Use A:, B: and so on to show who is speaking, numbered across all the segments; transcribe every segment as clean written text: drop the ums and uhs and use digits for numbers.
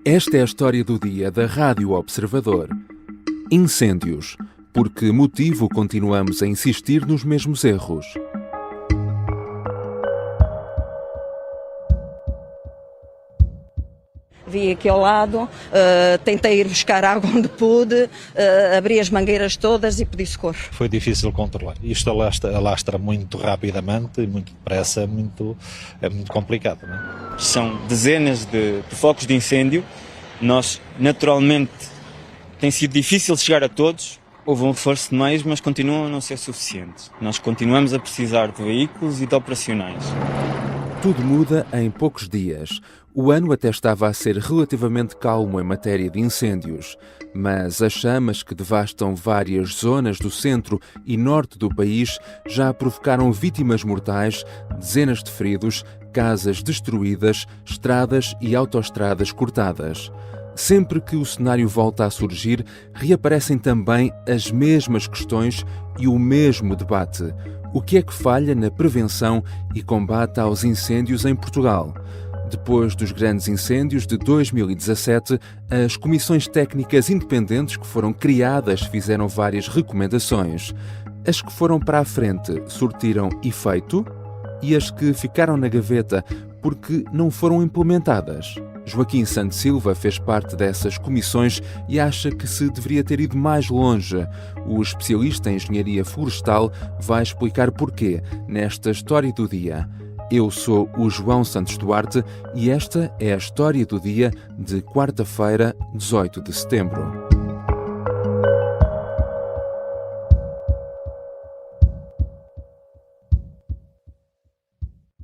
A: Esta é a história do dia da Rádio Observador. Incêndios. Por que motivo continuamos a insistir nos mesmos erros?
B: Vi aqui ao lado, tentei ir buscar água onde pude, abri as mangueiras todas e pedi socorro.
C: Foi difícil controlar. Isto alastra muito rapidamente e muito depressa, é muito complicado. Não é?
D: São dezenas de focos de incêndio. Nós, naturalmente, tem sido difícil chegar a todos. Houve um reforço de meios, mas continuam a não ser suficientes. Nós continuamos a precisar de veículos e de operacionais.
A: Tudo muda em poucos dias. O ano até estava a ser relativamente calmo em matéria de incêndios, mas as chamas que devastam várias zonas do centro e norte do país já provocaram vítimas mortais, dezenas de feridos, casas destruídas, estradas e autoestradas cortadas. Sempre que o cenário volta a surgir, reaparecem também as mesmas questões e o mesmo debate. O que é que falha na prevenção e combate aos incêndios em Portugal? Depois dos grandes incêndios de 2017, as comissões técnicas independentes que foram criadas fizeram várias recomendações. As que foram para a frente surtiram efeito e as que ficaram na gaveta porque não foram implementadas. Joaquim Santos Silva fez parte dessas comissões e acha que se deveria ter ido mais longe. O especialista em engenharia florestal vai explicar porquê nesta História do Dia. Eu sou o João Santos Duarte e esta é a História do Dia de quarta-feira, 18 de setembro.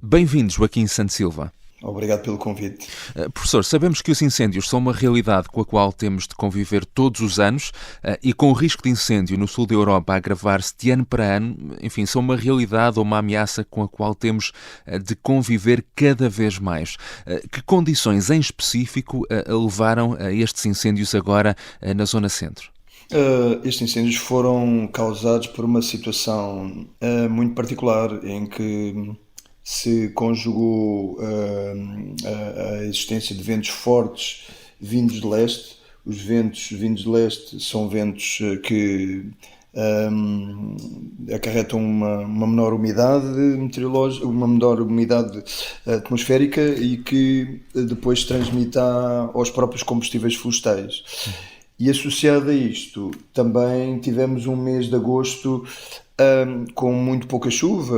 A: Bem-vindo, Joaquim Santos Silva.
E: Obrigado pelo convite.
A: Professor, sabemos que os incêndios são uma realidade com a qual temos de conviver todos os anos e com o risco de incêndio no sul da Europa a agravar-se de ano para ano, enfim, são uma realidade ou uma ameaça com a qual temos de conviver cada vez mais. Que condições em específico levaram a estes incêndios agora na zona centro?
E: Estes incêndios foram causados por uma situação muito particular em que se conjugou a existência de ventos fortes vindos de leste. Os ventos vindos de leste são ventos que acarretam uma menor umidade meteorológica, uma menor umidade atmosférica e que depois transmite aos próprios combustíveis florestais. E associado a isto, também tivemos um mês de agosto com muito pouca chuva.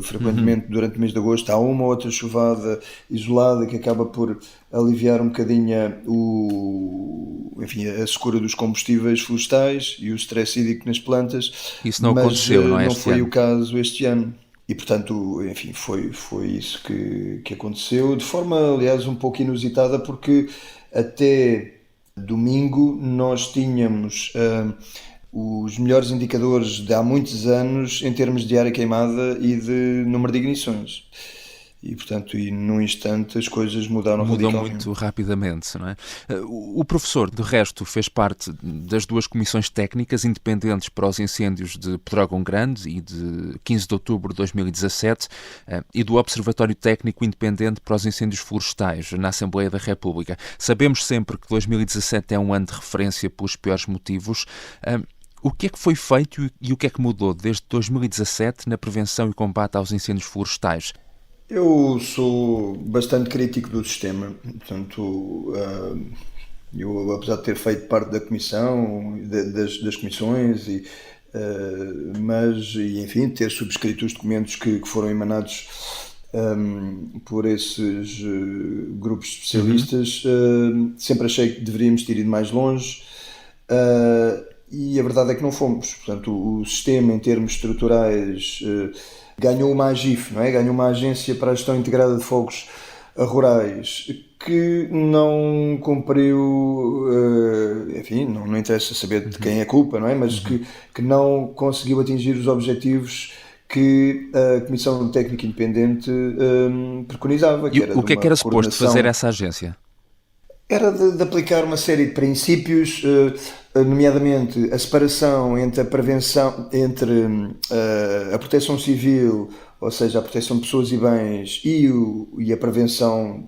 E: Frequentemente durante o mês de agosto há uma ou outra chuvada isolada que acaba por aliviar um bocadinho a secura dos combustíveis florestais e o stress hídrico nas plantas.
A: Isso não aconteceu, não é?
E: Não foi o caso este ano. E portanto, enfim, foi isso que aconteceu, de forma aliás um pouco inusitada, porque até domingo nós tínhamos os melhores indicadores de há muitos anos em termos de área queimada e de número de ignições. E, portanto, num instante as coisas mudaram radicalmente.
A: Muito rapidamente, não é? O professor, de resto, fez parte das duas comissões técnicas independentes para os incêndios de Pedrógão Grande e de 15 de outubro de 2017 e do Observatório Técnico Independente para os Incêndios Florestais na Assembleia da República. Sabemos sempre que 2017 é um ano de referência pelos piores motivos. O que é que foi feito e o que é que mudou desde 2017 na prevenção e combate aos incêndios florestais?
E: Eu sou bastante crítico do sistema, portanto, eu, apesar de ter feito parte da comissão, das comissões, mas enfim, ter subscrito os documentos que foram emanados por esses grupos de especialistas, sempre achei que deveríamos ter ido mais longe. E a verdade é que não fomos. Portanto, o sistema, em termos estruturais, ganhou uma AGIF, não é? Ganhou uma Agência para a Gestão Integrada de Fogos Rurais, que não cumpriu, enfim, não interessa saber de quem é a culpa, não é? Mas que não conseguiu atingir os objetivos que a Comissão Técnica Independente preconizava.
A: E o que é que era suposto fazer essa agência?
E: Era de aplicar uma série de princípios, nomeadamente a separação entre a prevenção, entre a proteção civil, ou seja, a proteção de pessoas e bens, e a prevenção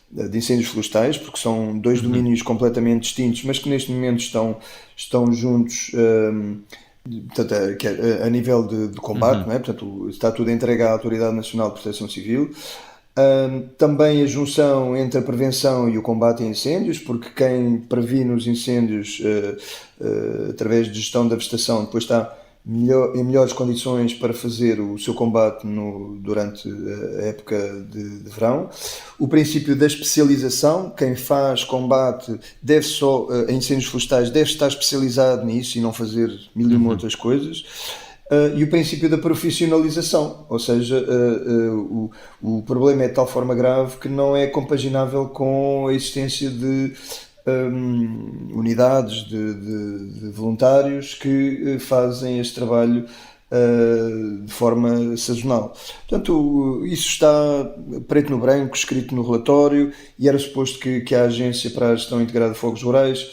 E: de incêndios florestais, porque são dois domínios completamente distintos, mas que neste momento estão juntos, portanto, a nível de combate, não é? Portanto, está tudo entregue à Autoridade Nacional de Proteção Civil. Também a junção entre a prevenção e o combate a incêndios, porque quem previne os incêndios através de gestão da vegetação depois está em melhores condições para fazer o seu combate durante a época de verão. O princípio da especialização, quem faz combate a incêndios florestais deve estar especializado nisso e não fazer mil e uma outras coisas. E o princípio da profissionalização, ou seja, o problema é de tal forma grave que não é compaginável com a existência de unidades de voluntários que fazem este trabalho de forma sazonal. Portanto, isso está preto no branco, escrito no relatório, e era suposto que a Agência para a Gestão Integrada de Fogos Rurais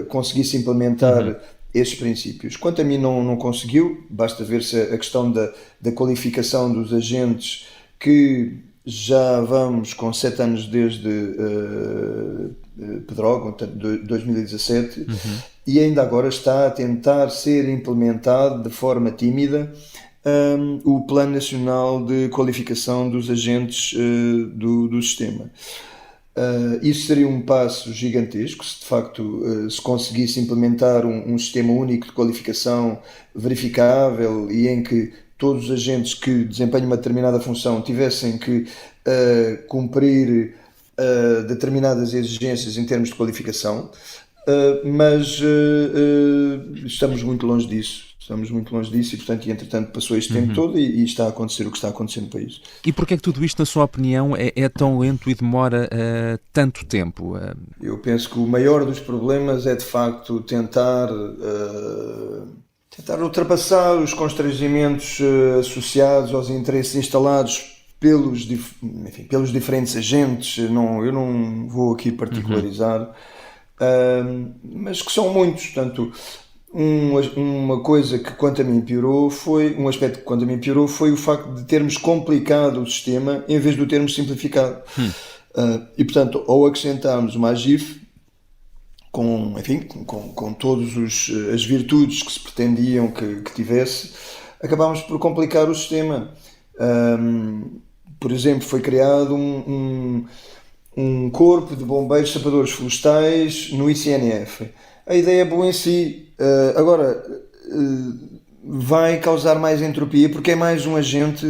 E: conseguisse implementar esses princípios. Quanto a mim não conseguiu, basta ver-se a questão da qualificação dos agentes, que já vamos com 7 anos desde Pedrógão, 2017, e ainda agora está a tentar ser implementado de forma tímida o Plano Nacional de Qualificação dos Agentes do Sistema. Isso seria um passo gigantesco se de facto se conseguisse implementar um sistema único de qualificação verificável e em que todos os agentes que desempenham uma determinada função tivessem que cumprir determinadas exigências em termos de qualificação, mas estamos muito longe disso. E, portanto, entretanto, passou este tempo todo e está a acontecer o que está a acontecer no país.
A: E porquê é que tudo isto, na sua opinião, é tão lento e demora tanto tempo?
E: Eu penso que o maior dos problemas é, de facto, tentar ultrapassar os constrangimentos associados aos interesses instalados pelos diferentes agentes. Eu não vou aqui particularizar, mas que são muitos. Portanto, uma coisa que quanto a mim piorou foi o facto de termos complicado o sistema em vez de o termos simplificado. E portanto, ao acrescentarmos uma AGIF com todas as virtudes que se pretendiam que tivesse, acabámos por complicar o sistema. Por exemplo, foi criado um corpo de bombeiros sapadores florestais no ICNF. A ideia é boa em si, agora vai causar mais entropia porque é mais um agente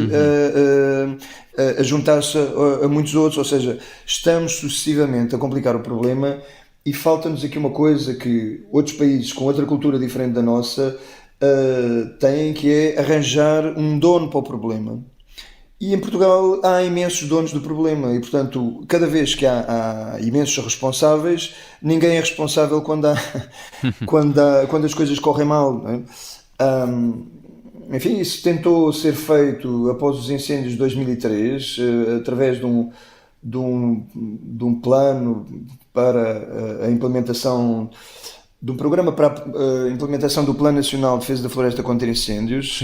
E: a juntar-se a muitos outros, ou seja, estamos sucessivamente a complicar o problema e falta-nos aqui uma coisa que outros países com outra cultura diferente da nossa têm, que é arranjar um dono para o problema. E em Portugal há imensos donos do problema e, portanto, cada vez que há imensos responsáveis, ninguém é responsável quando as coisas correm mal, não é? Enfim, isso tentou ser feito após os incêndios de 2003, através de um plano para a implementação de um programa para a implementação do Plano Nacional de Defesa da Floresta contra Incêndios.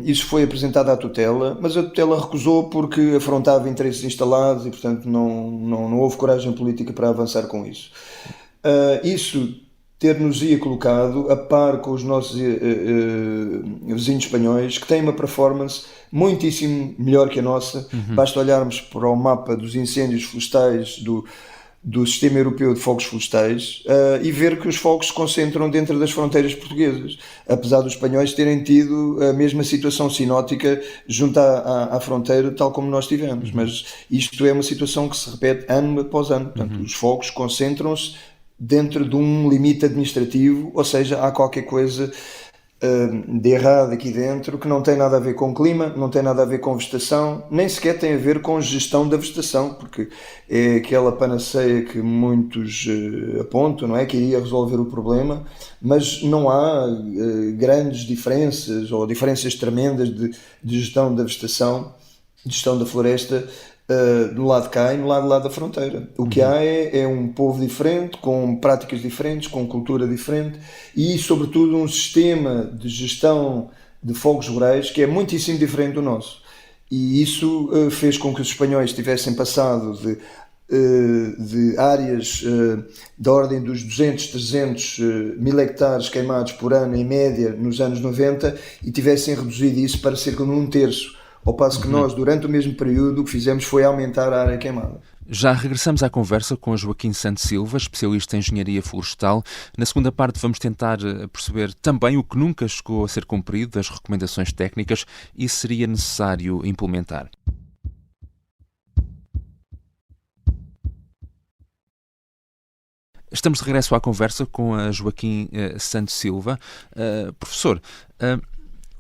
E: Isso foi apresentado à tutela, mas a tutela recusou porque afrontava interesses instalados e, portanto, não houve coragem política para avançar com isso. Isso ter-nos-ia colocado a par com os nossos vizinhos espanhóis, que têm uma performance muitíssimo melhor que a nossa. Basta olharmos para o mapa dos incêndios florestais do Sistema Europeu de Fogos Florestais e ver que os fogos se concentram dentro das fronteiras portuguesas, apesar dos espanhóis terem tido a mesma situação sinótica junto à fronteira, tal como nós tivemos. Mas isto é uma situação que se repete ano após ano. Portanto, os fogos concentram-se dentro de um limite administrativo, ou seja, há qualquer coisa de errado aqui dentro, que não tem nada a ver com clima, não tem nada a ver com vegetação, nem sequer tem a ver com gestão da vegetação, porque é aquela panaceia que muitos apontam, não é? Que iria resolver o problema, mas não há grandes diferenças ou diferenças tremendas de gestão da vegetação, de gestão da floresta, do lado de cá e no lado de lá da fronteira. O que há é um povo diferente, com práticas diferentes, com cultura diferente e, sobretudo, um sistema de gestão de fogos rurais que é muitíssimo diferente do nosso. E isso fez com que os espanhóis tivessem passado de áreas da ordem dos 200, 300 mil hectares queimados por ano em média nos anos 90 e tivessem reduzido isso para cerca de um terço, ao passo que nós, durante o mesmo período, o que fizemos foi aumentar a área queimada.
A: Já regressamos à conversa com Joaquim Santos Silva, especialista em engenharia florestal. Na segunda parte vamos tentar perceber também o que nunca chegou a ser cumprido das recomendações técnicas e seria necessário implementar. Estamos de regresso à conversa com a Joaquim Santos Silva. Professor,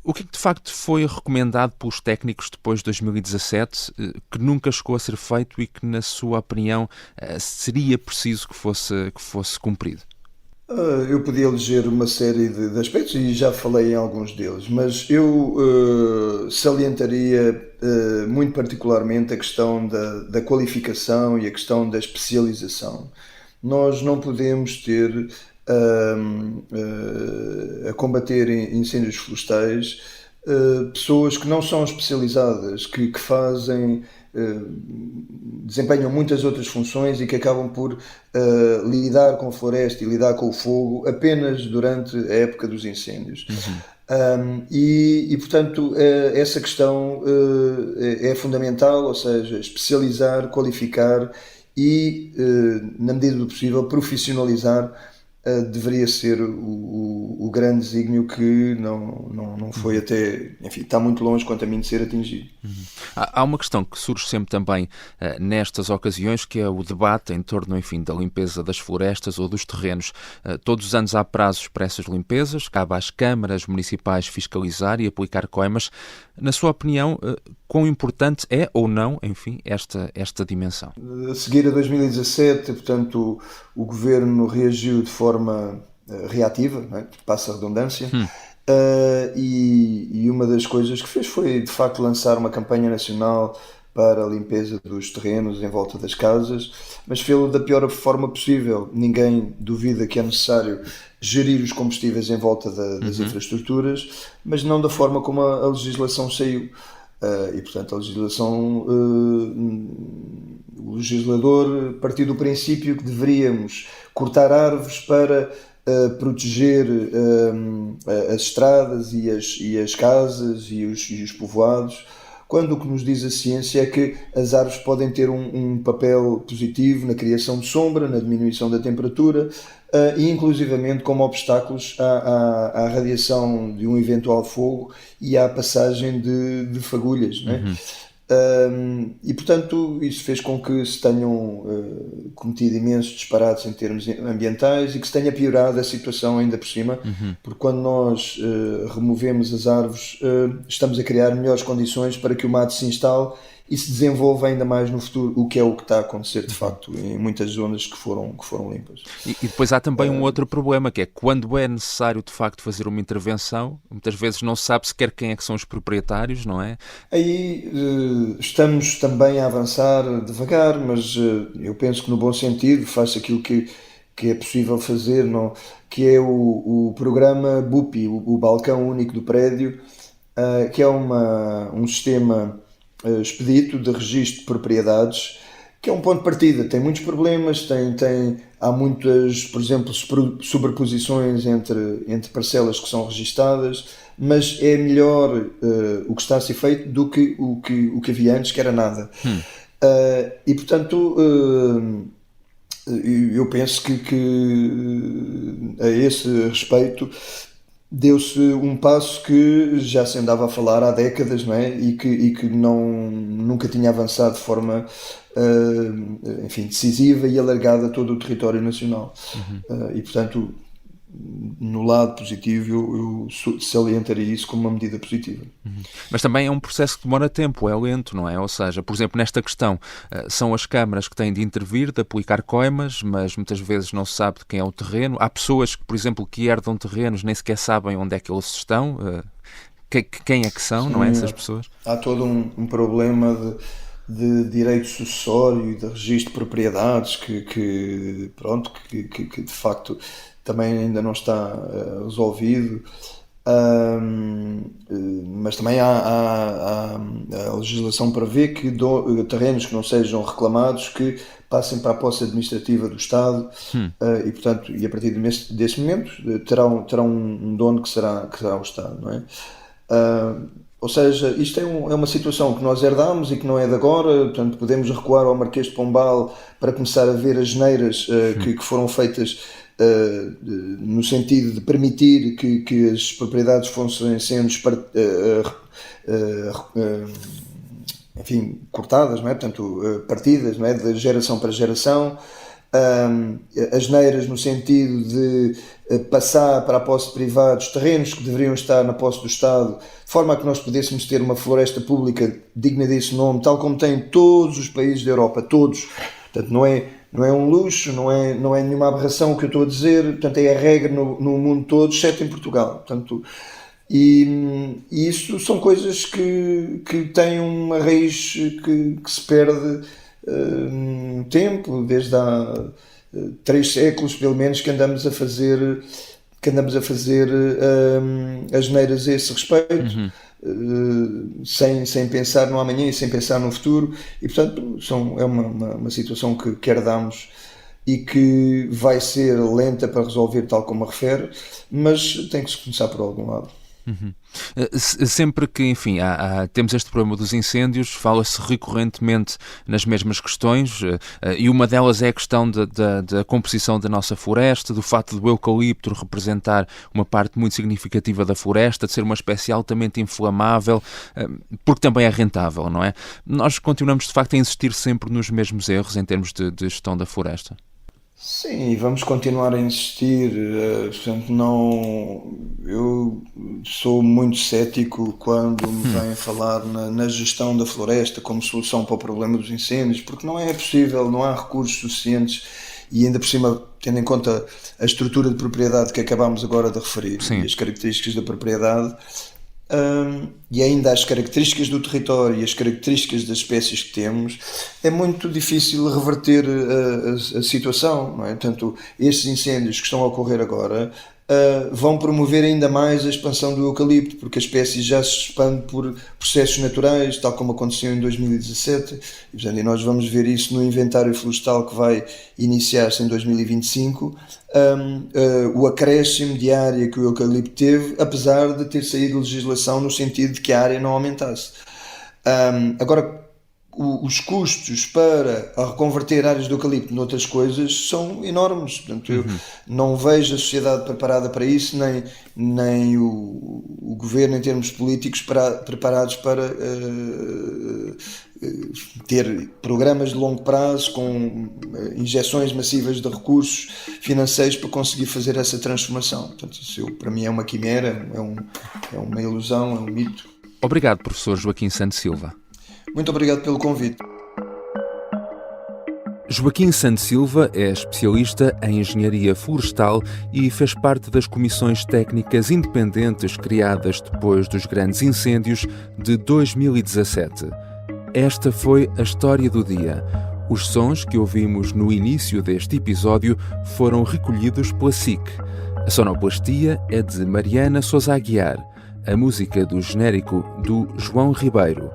A: o que de facto foi recomendado pelos técnicos depois de 2017 que nunca chegou a ser feito e que, na sua opinião, seria preciso que fosse cumprido?
E: Eu podia eleger uma série de aspectos e já falei em alguns deles, mas eu salientaria muito particularmente a questão da qualificação e a questão da especialização. Nós não podemos ter a combater incêndios florestais pessoas que não são especializadas, que fazem, desempenham muitas outras funções e que acabam por lidar com a floresta e lidar com o fogo apenas durante a época dos incêndios. Portanto, essa questão é fundamental, ou seja, especializar, qualificar e, na medida do possível, profissionalizar deveria ser o grande desígnio que não foi até, enfim, está muito longe quanto a mim de ser atingido.
A: Há uma questão que surge sempre também nestas ocasiões, que é o debate em torno, enfim, da limpeza das florestas ou dos terrenos. Todos os anos há prazos para essas limpezas, cabe às câmaras municipais fiscalizar e aplicar coimas. Na sua opinião, quão importante é ou não, enfim, esta dimensão?
E: A seguir a 2017, portanto, o governo reagiu de forma reativa, não é? Passa a redundância, e uma das coisas que fez foi, de facto, lançar uma campanha nacional para a limpeza dos terrenos em volta das casas, mas fê-lo da pior forma possível. Ninguém duvida que é necessário gerir os combustíveis em volta das infraestruturas, mas não da forma como a legislação saiu. E, portanto, o legislador partiu do princípio que deveríamos cortar árvores para proteger as estradas e as casas e os povoados, quando o que nos diz a ciência é que as árvores podem ter um papel positivo na criação de sombra, na diminuição da temperatura e inclusivamente como obstáculos à radiação de um eventual fogo e à passagem de fagulhas, não é? E portanto isso fez com que se tenham cometido imensos disparates em termos ambientais e que se tenha piorado a situação ainda por cima, porque quando nós removemos as árvores estamos a criar melhores condições para que o mato se instale e se desenvolva ainda mais no futuro, o que está a acontecer de facto em muitas zonas que foram limpas.
A: E depois há também um outro problema, que é quando é necessário de facto fazer uma intervenção, muitas vezes não se sabe sequer quem é que são os proprietários, não é?
E: Aí estamos também a avançar devagar, mas eu penso que no bom sentido faz aquilo que é possível fazer, não? Que é o programa BUPI, o Balcão Único do Prédio, que é um sistema expedito de registro de propriedades, que é um ponto de partida. Tem muitos problemas, há muitas, por exemplo, sobreposições entre parcelas que são registadas, mas é melhor o que está a ser feito do que o que havia antes, que era nada. E portanto eu penso que a esse respeito deu-se um passo que já se andava a falar há décadas, não é? E que nunca tinha avançado de forma enfim, decisiva e alargada a todo o território nacional. E portanto, no lado positivo, eu salientaria isso como uma medida positiva.
A: Mas também é um processo que demora tempo, é lento, não é? Ou seja, por exemplo, nesta questão, são as câmaras que têm de intervir, de aplicar coimas, mas muitas vezes não se sabe de quem é o terreno. Há pessoas que, por exemplo, que herdam terrenos, nem sequer sabem onde é que eles estão. Quem é que são, não é? Essas pessoas?
E: Há todo um problema de direito sucessório e de registro de propriedades que de facto também ainda não está resolvido, Mas também há a legislação para ver que terrenos que não sejam reclamados que passem para a posse administrativa do Estado e, portanto, a partir desse momento terão um dono que será o Estado, não é? Ou seja, isto é uma situação que nós herdámos e que não é de agora, portanto podemos recuar ao Marquês de Pombal para começar a ver as geneiras que foram feitas no sentido de permitir que as propriedades fossem sendo enfim, cortadas, não é? Portanto, partidas, não é? De geração para geração. As geneiras no sentido de passar para a posse de privados terrenos que deveriam estar na posse do Estado, de forma a que nós pudéssemos ter uma floresta pública digna desse nome, tal como tem todos os países da Europa, todos. Portanto, não é um luxo, não é nenhuma aberração o que eu estou a dizer, portanto é a regra no mundo todo, exceto em Portugal. Portanto, e isso são coisas que têm uma raiz que se perde no tempo, desde há 3 séculos pelo menos que andamos a fazer as geneiras a esse respeito, sem pensar no amanhã e sem pensar no futuro, e portanto é uma situação que herdamos e que vai ser lenta para resolver, tal como a refere, mas tem que se começar por algum lado.
A: Sempre que, enfim, temos este problema dos incêndios, fala-se recorrentemente nas mesmas questões, e uma delas é a questão da composição da nossa floresta, do facto do eucalipto representar uma parte muito significativa da floresta, de ser uma espécie altamente inflamável, porque também é rentável, não é? Nós continuamos de facto a insistir sempre nos mesmos erros em termos de gestão da floresta.
E: Sim, vamos continuar a insistir, portanto eu sou muito cético quando me vêm falar na gestão da floresta como solução para o problema dos incêndios, porque não é possível, não há recursos suficientes e ainda por cima, tendo em conta a estrutura de propriedade que acabámos agora de referir, e as características da propriedade, e ainda as características do território e as características das espécies que temos, é muito difícil reverter a situação, não é? Portanto, estes incêndios que estão a ocorrer agora vão promover ainda mais a expansão do eucalipto, porque a espécie já se expande por processos naturais, tal como aconteceu em 2017, e nós vamos ver isso no inventário florestal que vai iniciar-se em 2025, o acréscimo de área que o eucalipto teve, apesar de ter saído legislação no sentido de que a área não aumentasse. Agora, os custos para reconverter áreas de eucalipto noutras coisas são enormes, portanto eu não vejo a sociedade preparada para isso, nem o governo em termos políticos preparados para ter programas de longo prazo com injeções massivas de recursos financeiros para conseguir fazer essa transformação. Portanto, isso para mim é uma quimera, é uma ilusão, é um mito.
A: Obrigado, professor Joaquim Santos Silva.
E: Muito obrigado pelo convite.
A: Joaquim Santos Silva é especialista em engenharia florestal e fez parte das comissões técnicas independentes criadas depois dos grandes incêndios de 2017. Esta foi a história do dia. Os sons que ouvimos no início deste episódio foram recolhidos pela SIC. A sonoplastia é de Mariana Sousa Aguiar. A música do genérico do João Ribeiro.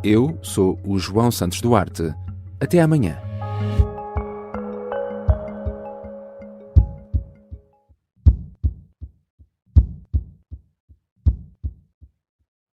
A: Eu sou o João Santos Duarte. Até amanhã.